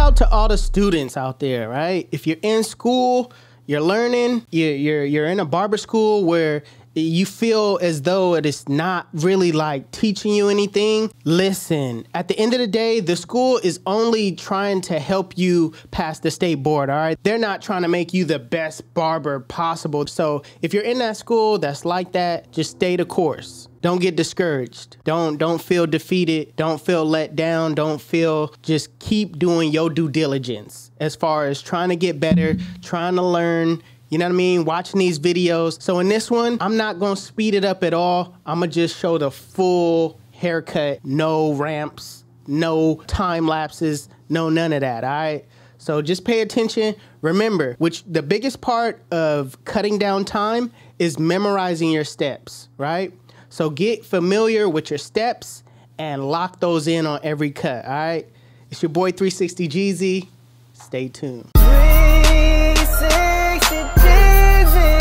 out to all the students out there, right? If you're in school, you're learning, you're in a barber school where you feel as though it is not really like teaching you anything. Listen, at the end of the day, the school is only trying to help you pass the state board, all right? They're not trying to make you the best barber possible. So if you're in that school that's like that, just stay the course. Don't get discouraged. Don't feel defeated. Don't feel let down. Don't feel, just keep doing your due diligence as far as trying to get better, trying to learn. You know what I mean? Watching these videos. So in this one, I'm not gonna speed it up at all. I'm gonna just show the full haircut, no ramps, no time lapses, no none of that, all right? So just pay attention. Remember, which the biggest part of cutting down time is memorizing your steps, right? So get familiar with your steps and lock those in on every cut, all right? It's your boy 360 Jeezy. Stay tuned. 360 Jeezy.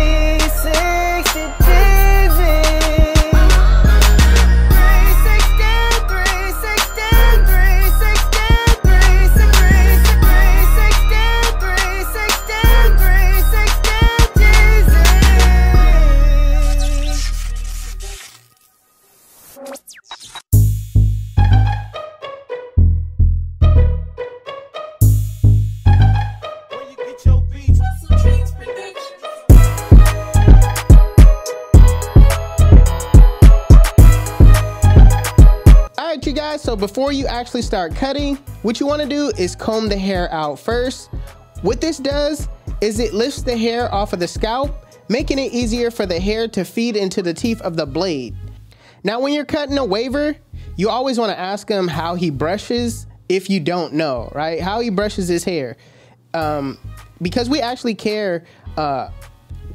360 Jeezy. 360, You guys, so before you actually start cutting, what you want to do is comb the hair out first. What this does is it lifts the hair off of the scalp, making it easier for the hair to feed into the teeth of the blade. Now when you're cutting a waver, you always want to ask him how he brushes if you don't know, right? How he brushes his hair. Because we actually care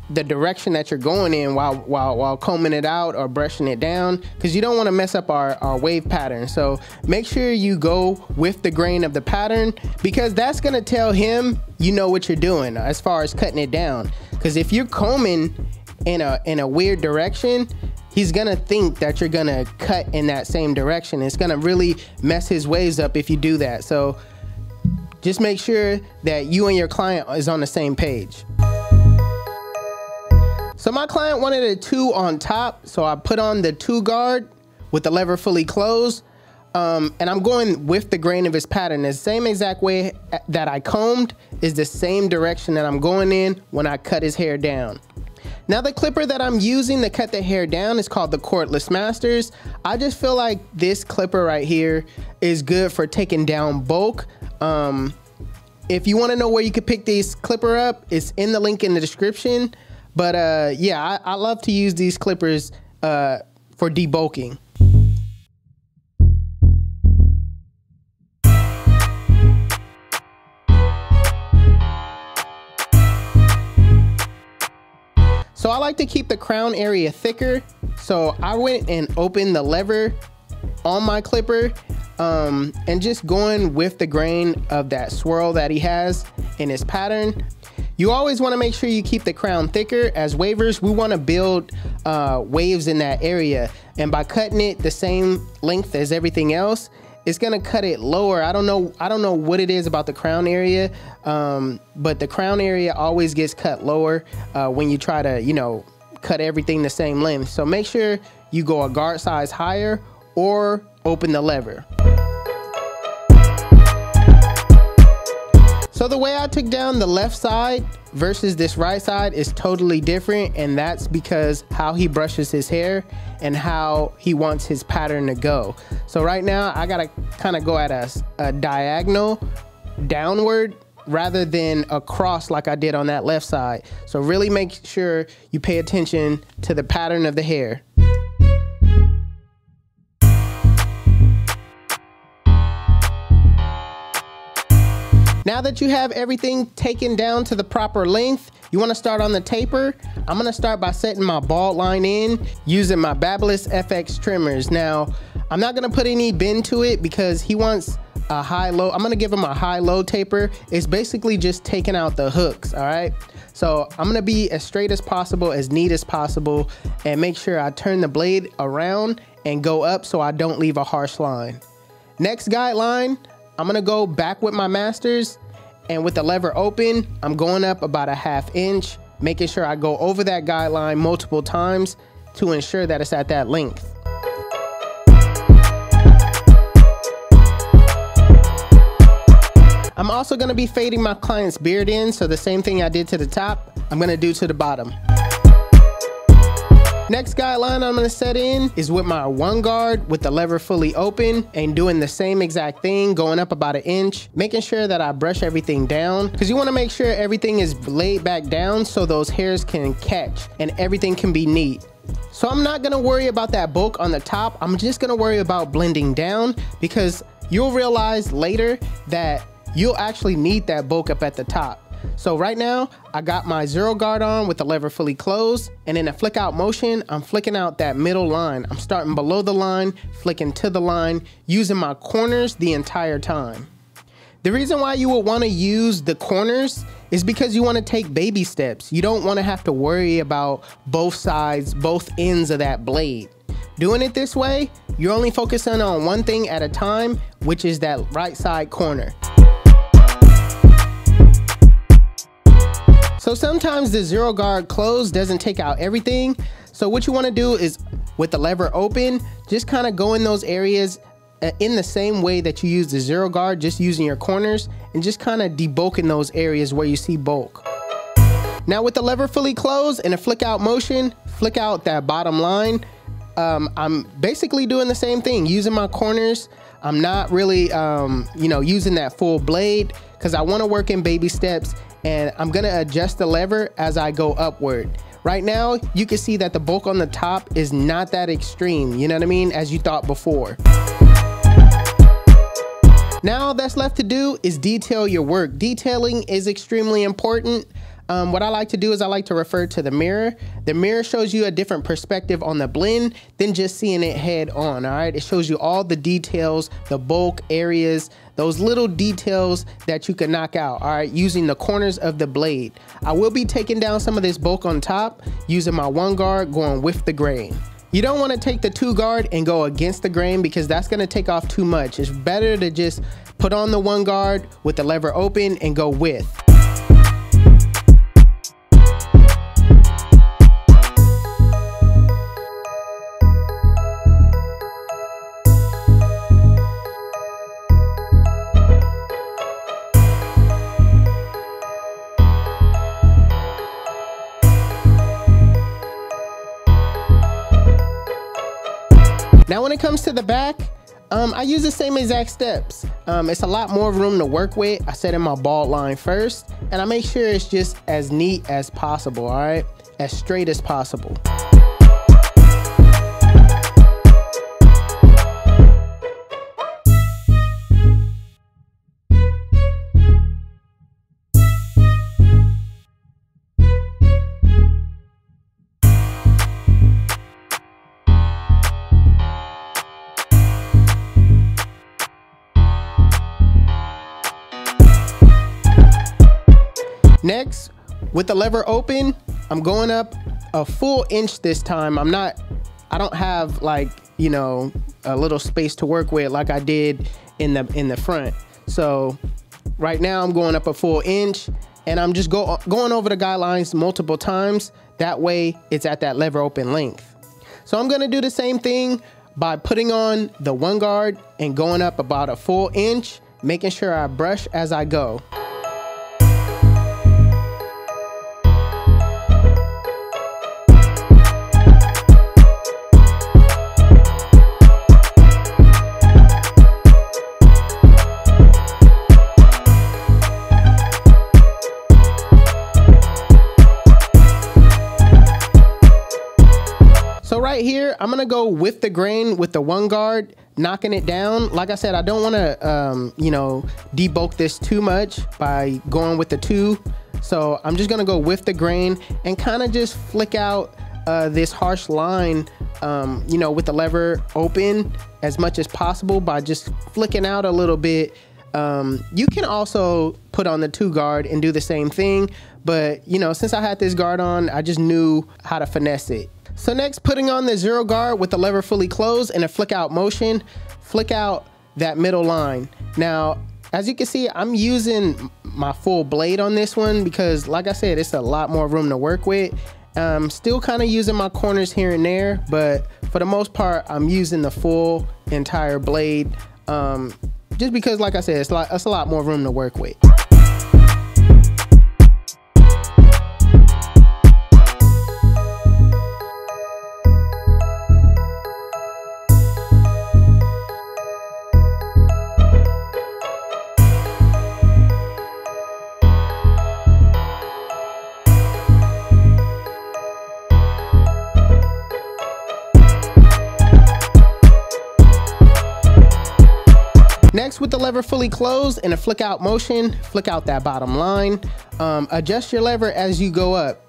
the direction that you're going in while combing it out or brushing it down, because you don't want to mess up our wave pattern. So make sure you go with the grain of the pattern, because that's going to tell him you know what you're doing as far as cutting it down. Because if you're combing in a weird direction, he's gonna think that you're gonna cut in that same direction. It's gonna really mess his waves up if you do that. So just make sure that you and your client is on the same page. So my client wanted a 2 on top, so I put on the 2 guard with the lever fully closed, and I'm going with the grain of his pattern. The same exact way that I combed is the same direction that I'm going in when I cut his hair down. Now the clipper that I'm using to cut the hair down is called the Cordless Masters. I just feel like this clipper right here is good for taking down bulk. If you want to know where you could pick this clipper up, it's in the link in the description. But yeah, I love to use these clippers for debulking. So I like to keep the crown area thicker. So I went and opened the lever on my clipper and just going with the grain of that swirl that he has in his pattern. You always want to make sure you keep the crown thicker. As wavers, we want to build waves in that area, and by cutting it the same length as everything else, it's gonna cut it lower. I don't know what it is about the crown area, but the crown area always gets cut lower when you try to, you know, cut everything the same length. So make sure you go a guard size higher or open the lever. So the way I took down the left side versus this right side is totally different, and that's because how he brushes his hair and how he wants his pattern to go. So right now I gotta kind of go at a diagonal downward rather than across like I did on that left side. So really make sure you pay attention to the pattern of the hair. Now that you have everything taken down to the proper length, you want to start on the taper. I'm going to start by setting my bald line in using my Babyliss FX trimmers. Now, I'm not going to put any bend to it because he wants a high-low. I'm going to give him a high-low taper. It's basically just taking out the hooks, all right? So I'm going to be as straight as possible, as neat as possible, and make sure I turn the blade around and go up so I don't leave a harsh line. Next guideline, I'm gonna go back with my masters, and with the lever open, I'm going up about a 1/2 inch, making sure I go over that guideline multiple times to ensure that it's at that length. I'm also gonna be fading my client's beard in, so the same thing I did to the top, I'm gonna do to the bottom. Next guideline I'm gonna set in is with my 1 guard with the lever fully open and doing the same exact thing, going up about 1 inch, making sure that I brush everything down, because you wanna make sure everything is laid back down so those hairs can catch and everything can be neat. So I'm not gonna worry about that bulk on the top, I'm just gonna worry about blending down, because you'll realize later that you'll actually need that bulk up at the top. So right now, I got my 0 guard on with the lever fully closed, and in a flick out motion, I'm flicking out that middle line. I'm starting below the line, flicking to the line, using my corners the entire time. The reason why you will want to use the corners is because you want to take baby steps. You don't want to have to worry about both sides, both ends of that blade. Doing it this way, you're only focusing on one thing at a time, which is that right side corner. So sometimes the 0 guard close doesn't take out everything. So what you want to do is, with the lever open, just kind of go in those areas in the same way that you use the 0 guard, just using your corners and just kind of debulking those areas where you see bulk. Now with the lever fully closed and a flick out motion, flick out that bottom line. I'm basically doing the same thing, using my corners. I'm not really, using that full blade because I want to work in baby steps, and I'm gonna adjust the lever as I go upward. Right now, you can see that the bulk on the top is not that extreme, you know what I mean, as you thought before. Now all that's left to do is detail your work. Detailing is extremely important. What I like to do is I like to refer to the mirror. The mirror shows you a different perspective on the blend than just seeing it head on, all right? It shows you all the details, the bulk areas, those little details that you can knock out, all right, using the corners of the blade. I will be taking down some of this bulk on top, using my 1 guard, going with the grain. You don't want to take the 2 guard and go against the grain, because that's going to take off too much. It's better to just put on the 1 guard with the lever open and go with. Now when it comes to the back, I use the same exact steps. It's a lot more room to work with. I set in my bald line first, and I make sure it's just as neat as possible, all right? As straight as possible. Next, with the lever open, I'm going up a full inch this time. I don't have like, a little space to work with like I did in the front. So right now I'm going up a full inch, and I'm just going over the guidelines multiple times. That way it's at that lever open length. So I'm gonna do the same thing by putting on the 1 guard and going up about a full inch, making sure I brush as I go. So right here, I'm gonna go with the grain with the 1 guard, knocking it down. Like I said, I don't wanna, debulk this too much by going with the 2. So I'm just gonna go with the grain and kind of just flick out this harsh line, with the lever open as much as possible by just flicking out a little bit. You can also put on the 2 guard and do the same thing, but since I had this guard on, I just knew how to finesse it. So next, putting on the 0 guard with the lever fully closed and a flick out motion, flick out that middle line. Now, as you can see, I'm using my full blade on this one because, like I said, it's a lot more room to work with. Still kind of using my corners here and there, but for the most part, I'm using the full entire blade, just because, like I said, it's a lot more room to work with. Next, with the lever fully closed and a flick out motion, flick out that bottom line. Adjust your lever as you go up.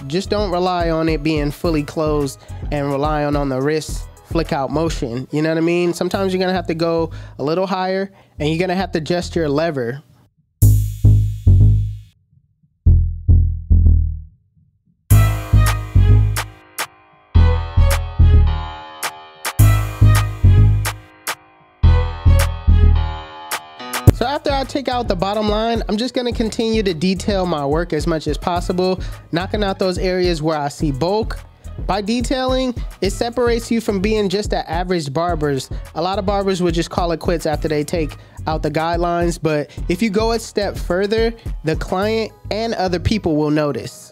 Just don't rely on it being fully closed and rely on the wrist flick out motion. You know what I mean? Sometimes you're gonna have to go a little higher and you're gonna have to adjust your lever. So after I take out the bottom line, I'm just gonna continue to detail my work as much as possible, knocking out those areas where I see bulk. By detailing, it separates you from being just the average barbers. A lot of barbers would just call it quits after they take out the guidelines, but if you go a step further, the client and other people will notice.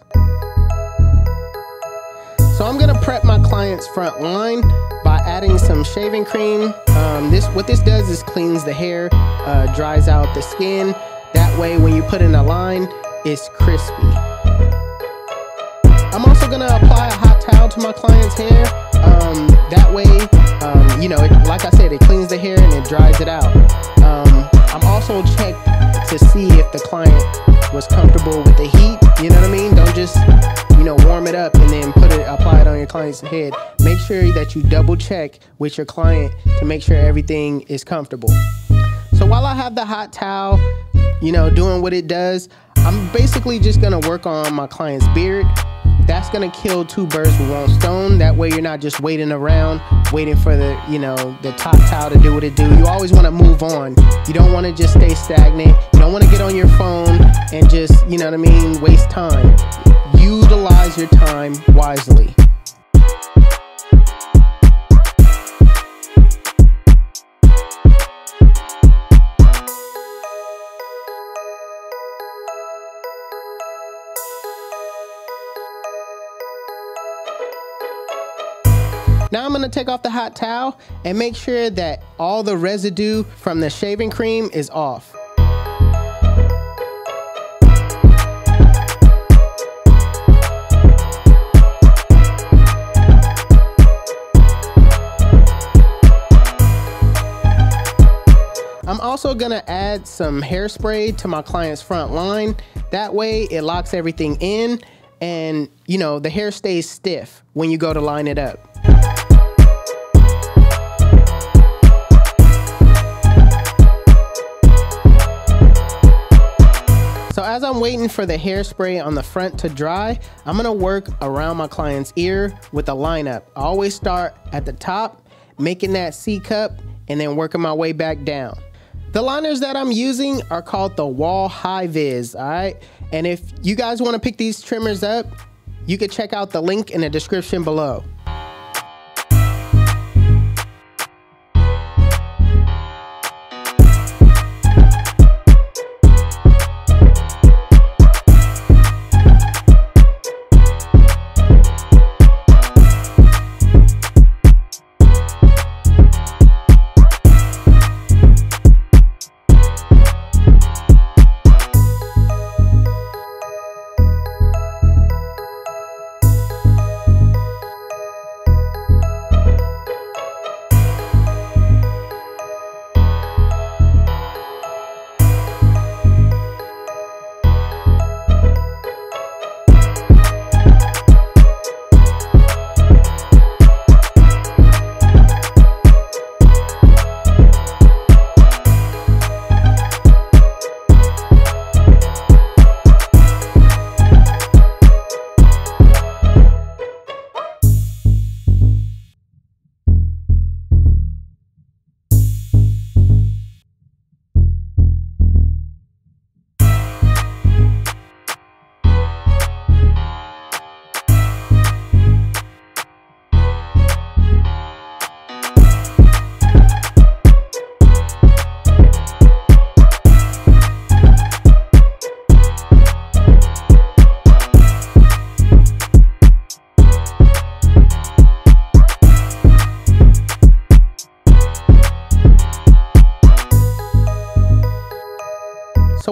So I'm gonna prep my client's front line by adding some shaving cream. What this does is cleans the hair, dries out the skin. That way when you put in a line, it's crispy. I'm also gonna apply a hot towel to my client's hair. That way, you know, like I said, it cleans the hair and it dries it out. I'm also checked to see if the client was comfortable with the heat. You know what I mean? Don't just, you know, warm it up and then apply it on your client's head. Make sure that you double check with your client to make sure everything is comfortable. So while I have the hot towel, you know, doing what it does, I'm basically just gonna work on my client's beard. That's gonna kill two birds with one stone. That way you're not just waiting around, waiting for the, you know, the top towel to do what it do. You always wanna move on. You don't wanna just stay stagnant. You don't wanna get on your phone and just, you know what I mean, waste time. Utilize your time wisely. Now I'm gonna take off the hot towel and make sure that all the residue from the shaving cream is off. I'm also gonna add some hairspray to my client's front line. That way it locks everything in and, you know, the hair stays stiff when you go to line it up. So as I'm waiting for the hairspray on the front to dry, I'm gonna work around my client's ear with a lineup. I always start at the top, making that C cup, and then working my way back down. The liners that I'm using are called the Wall High Vis, all right? And if you guys wanna pick these trimmers up, you can check out the link in the description below.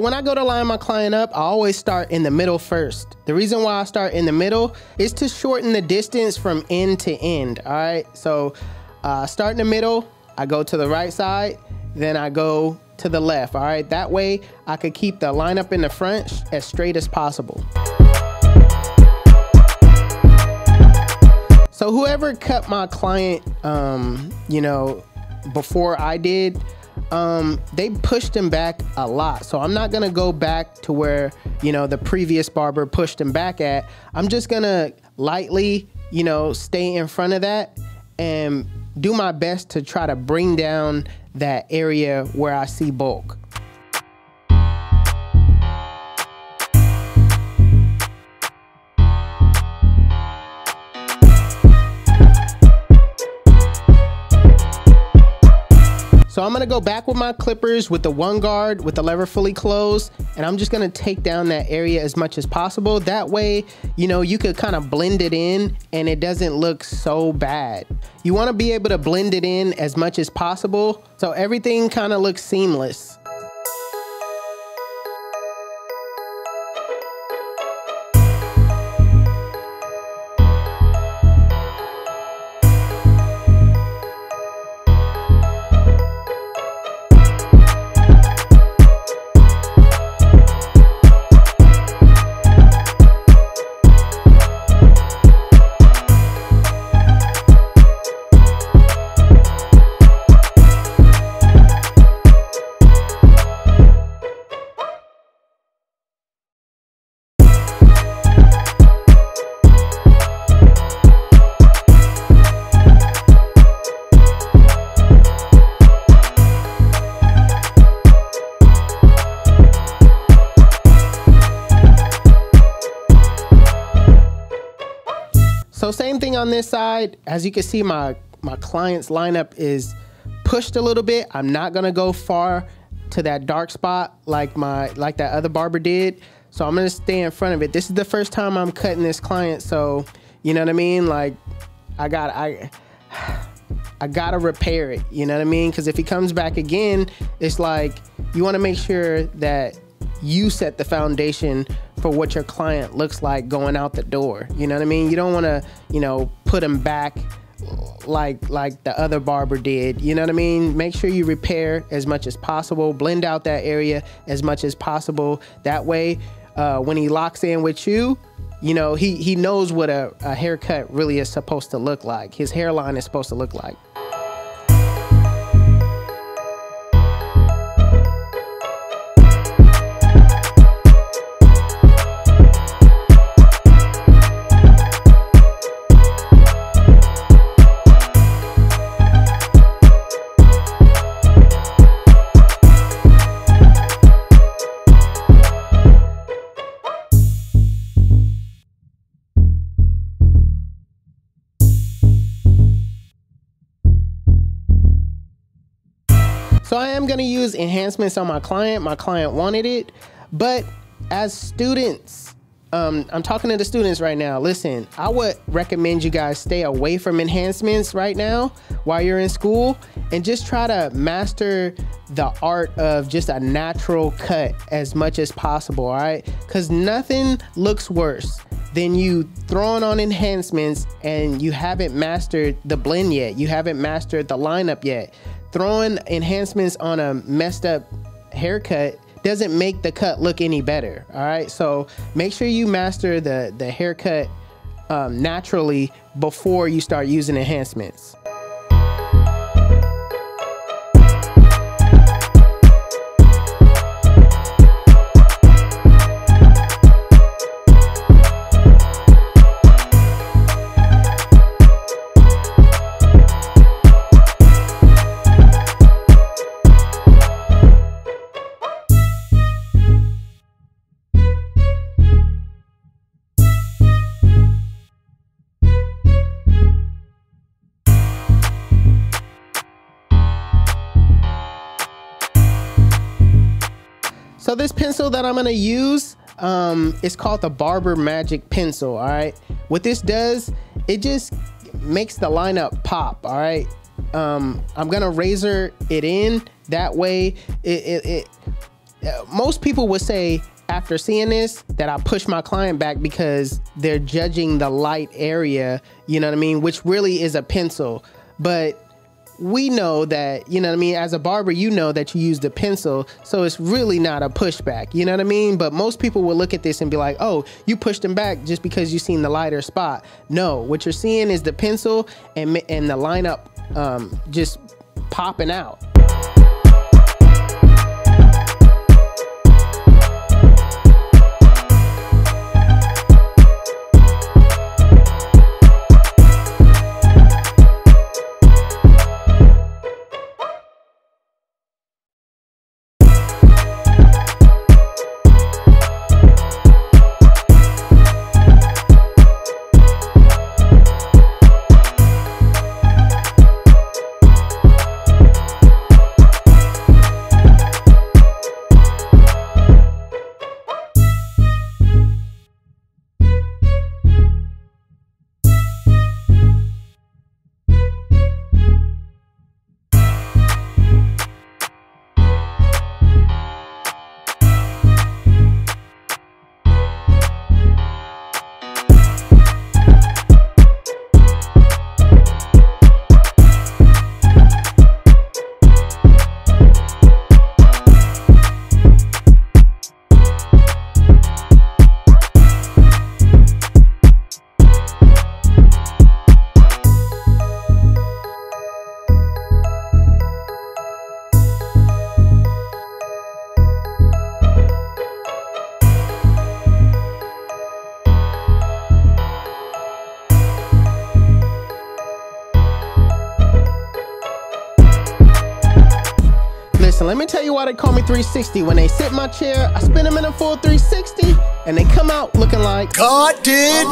when I go to line my client up, I always start in the middle first. The reason why I start in the middle is to shorten the distance from end to end, all right? So start in the middle, I go to the right side, then I go to the left, all right? That way I could keep the lineup in the front as straight as possible. So whoever cut my client, you know, before I did, they pushed him back a lot. So I'm not gonna go back to where, you know, the previous barber pushed him back at. I'm just gonna lightly, you know, stay in front of that and do my best to try to bring down that area where I see bulk. So I'm gonna go back with my clippers with the one guard with the lever fully closed, and I'm just gonna take down that area as much as possible. That way, you know, you could kind of blend it in and it doesn't look so bad. You wanna be able to blend it in as much as possible so everything kind of looks seamless. So same thing on this side. As you can see, my client's lineup is pushed a little bit. I'm not gonna go far to that dark spot like that other barber did. So I'm gonna stay in front of it. This is the first time I'm cutting this client, so you know what I mean? Like I gotta repair it, you know what I mean? Because if he comes back again, it's like you wanna make sure that you set the foundation for what your client looks like going out the door. You know what I mean? You don't want to, you know, put him back like the other barber did. You know what I mean? Make sure you repair as much as possible, blend out that area as much as possible. That way, when he locks in with you, you know, he knows what a haircut really is supposed to look like. His hairline is supposed to look like. So I am gonna use enhancements on my client. My client wanted it, but as students, I'm talking to the students right now. Listen, I would recommend you guys stay away from enhancements right now while you're in school and just try to master the art of just a natural cut as much as possible, all right? Because nothing looks worse than you throwing on enhancements and you haven't mastered the blend yet. You haven't mastered the lineup yet. Throwing enhancements on a messed up haircut doesn't make the cut look any better, all right? So make sure you master the haircut naturally before you start using enhancements. So this pencil that I'm gonna use is called the Barber Magic Pencil, all right? What this does, it just makes the lineup pop, all right? I'm gonna razor it in. That way, it most people would say after seeing this that I push my client back because they're judging the light area, you know what I mean, which really is a pencil. But we know that, you know what I mean, as a barber, you know that you use the pencil, so it's really not a pushback, you know what I mean? But most people will look at this and be like, oh, you pushed him back just because you seen the lighter spot. No, what you're seeing is the pencil and the lineup just popping out. Listen, let me tell you why they call me 360. When they sit in my chair, I spin them in a full 360, and they come out looking like God did.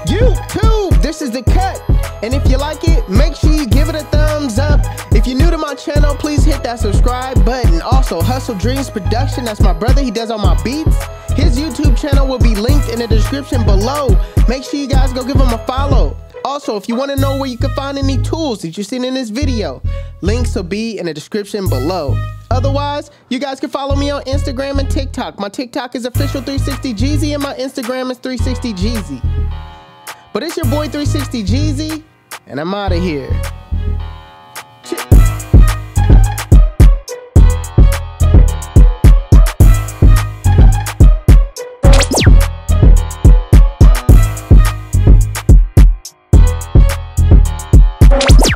YouTube. This is the cut. And if you like it, make sure you give it a thumbs up. If you're new to my channel, please hit that subscribe button. Also, HustleDreamProduction, that's my brother. He does all my beats. His YouTube channel will be linked in the description below. Make sure you guys go give him a follow. Also, if you want to know where you can find any tools that you've seen in this video, links will be in the description below. Otherwise, you guys can follow me on Instagram and TikTok. My TikTok is official360Jeezy and my Instagram is 360Jeezy. But it's your boy 360Jeezy, and I'm out of here.